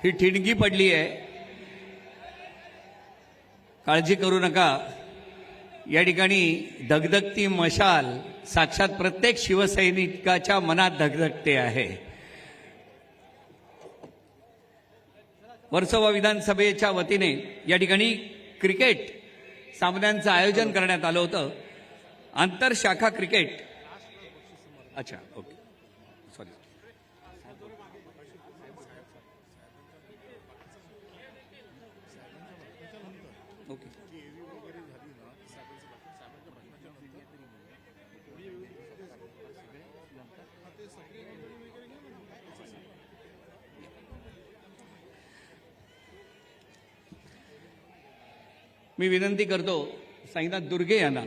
ही ठिणगी पडली आहे, काळजी करू नका। या ठिकाणी धगधगती मशाल साक्षात प्रत्येक शिवसैनिकाच्या मनात धगधगते आहे। वर्सोवा विधानसभेच्या वतीने या ठिकाणी क्रिकेट सामन्यांचं आयोजन करण्यात आलं होतं। आंतरशाखा क्रिकेट, अच्छा ओके सॉरी, ओके मी विनंती करतो साईनाथ दुर्गे यांना